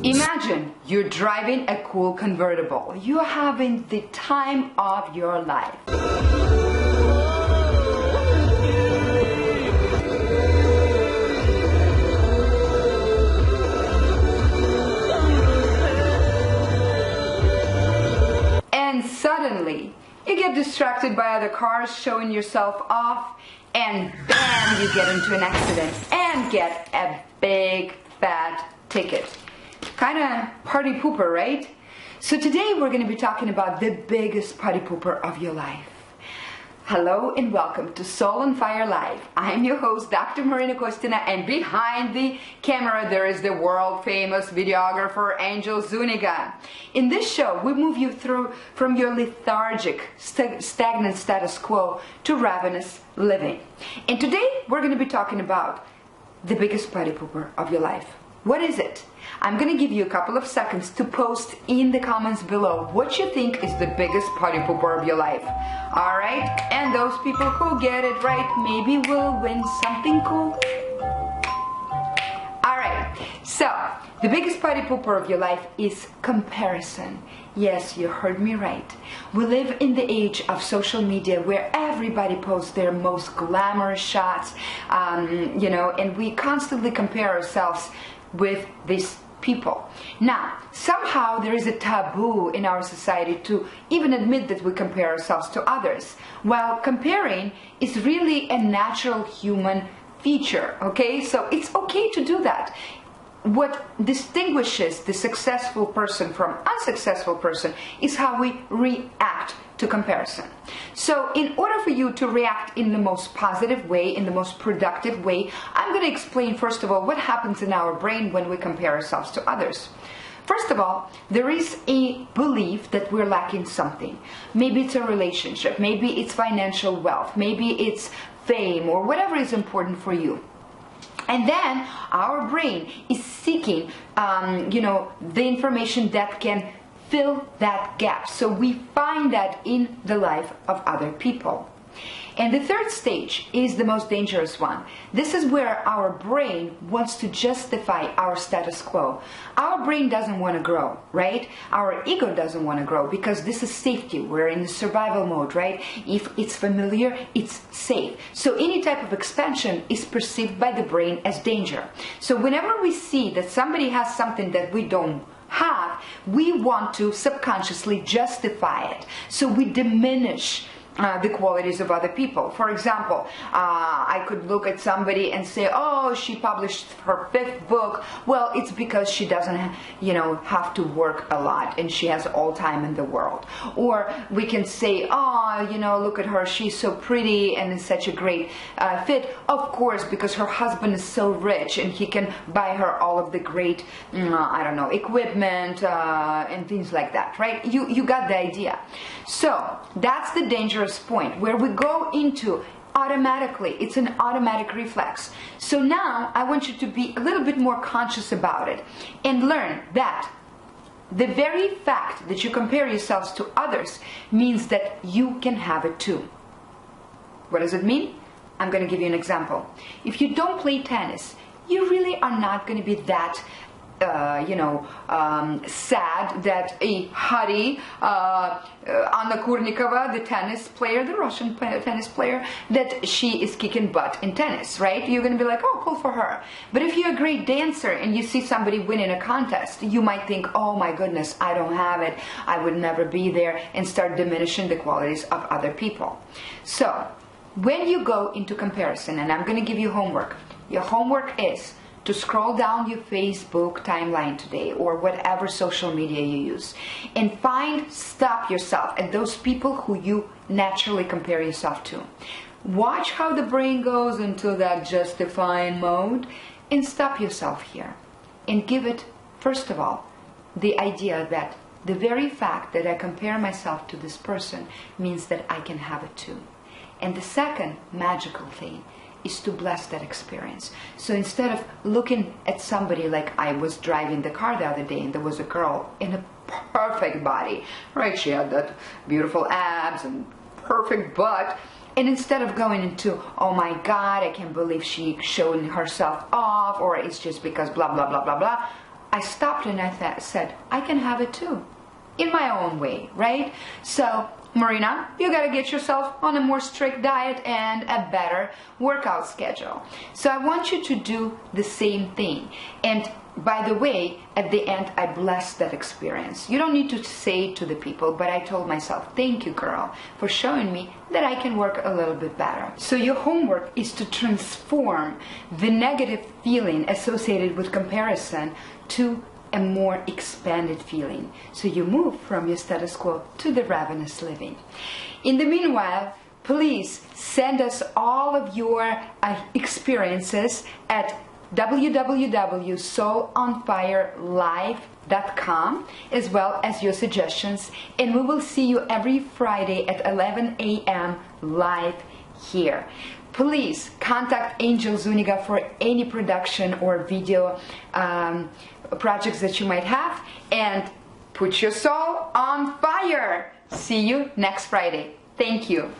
Imagine you're driving a cool convertible. You're having the time of your life. And suddenly, you get distracted by other cars showing yourself off, and bam, you get into an accident and get a big fat ticket. Kind of party pooper, right? So today we're going to be talking about the biggest party pooper of your life. Hello and welcome to Soul on Fire Live. I'm your host, Dr. Marina Kostina, and behind the camera there is the world famous videographer, Angel Zuniga. In this show, we move you through from your lethargic, stagnant status quo to ravenous living. And today we're going to be talking about the biggest party pooper of your life. What is it? I'm going to give you a couple of seconds to post in the comments below what you think is the biggest party pooper of your life. Alright? And those people who get it right maybe will win something cool. Alright, so the biggest party pooper of your life is comparison. Yes, you heard me right. We live in the age of social media where everybody posts their most glamorous shots, and we constantly compare ourselves with these people. Now, somehow there is a taboo in our society to even admit that we compare ourselves to others. While comparing is really a natural human feature, okay? So it's okay to do that. What distinguishes the successful person from unsuccessful person is how we react to comparison. So in order for you to react in the most positive way, in the most productive way, I'm going to explain first of all what happens in our brain when we compare ourselves to others. First of all, there is a belief that we're lacking something. Maybe it's a relationship, maybe it's financial wealth, maybe it's fame or whatever is important for you. And then our brain is seeking, the information that can fill that gap. So we find that in the life of other people. And the third stage is the most dangerous one. This is where our brain wants to justify our status quo. Our brain doesn't want to grow, right? Our ego doesn't want to grow because this is safety. We're in the survival mode, right? If it's familiar, it's safe. So any type of expansion is perceived by the brain as danger. So whenever we see that somebody has something that we don't have, we want to subconsciously justify it. So we diminish the qualities of other people. For example, I could look at somebody and say, oh, she published her 5th book. Well, it's because she doesn't, have to work a lot and she has all time in the world. Or we can say, oh, look at her, she's so pretty and is such a great fit. Of course, because her husband is so rich and he can buy her all of the great, equipment and things like that, right? You got the idea. So that's the dangerous point where we go into automatically. It's an automatic reflex. So now I want you to be a little bit more conscious about it and learn that the very fact that you compare yourselves to others means that you can have it too. What does it mean? I'm going to give you an example. If you don't play tennis, you really are not going to be that sad that a Hari, Anna Kurnikova, the tennis player, the Russian tennis player, that she is kicking butt in tennis, right? You're going to be like, oh, cool for her. But if you're a great dancer and you see somebody winning a contest, you might think, oh my goodness, I don't have it. I would never be there, and start diminishing the qualities of other people. So when you go into comparison, and I'm going to give you homework, your homework is to scroll down your Facebook timeline today or whatever social media you use and stop yourself at those people who you naturally compare yourself to. Watch how the brain goes into that justifying mode and stop yourself here and give it, first of all, the idea that the very fact that I compare myself to this person means that I can have it too. And the second magical thing is to bless that experience. So instead of looking at somebody, like I was driving the car the other day and there was a girl in a perfect body, right? She had that beautiful abs and perfect butt. And instead of going into, oh my God, I can't believe she showing herself off, or it's just because blah, blah, blah, blah, blah, I stopped and I said, I can have it too, in my own way, right? So, Marina, you gotta get yourself on a more strict diet and a better workout schedule. So I want you to do the same thing. And by the way, at the end, I blessed that experience. You don't need to say it to the people, but I told myself, thank you, girl, for showing me that I can work a little bit better. So your homework is to transform the negative feeling associated with comparison to a more expanded feeling. So you move from your status quo to the ravenous living. In the meanwhile, please send us all of your experiences at www.soulonfirelive.com, as well as your suggestions, and we will see you every Friday at 11 a.m. live here. Please contact Angel Zuniga for any production or video projects that you might have, and put your soul on fire. See you next Friday. Thank you.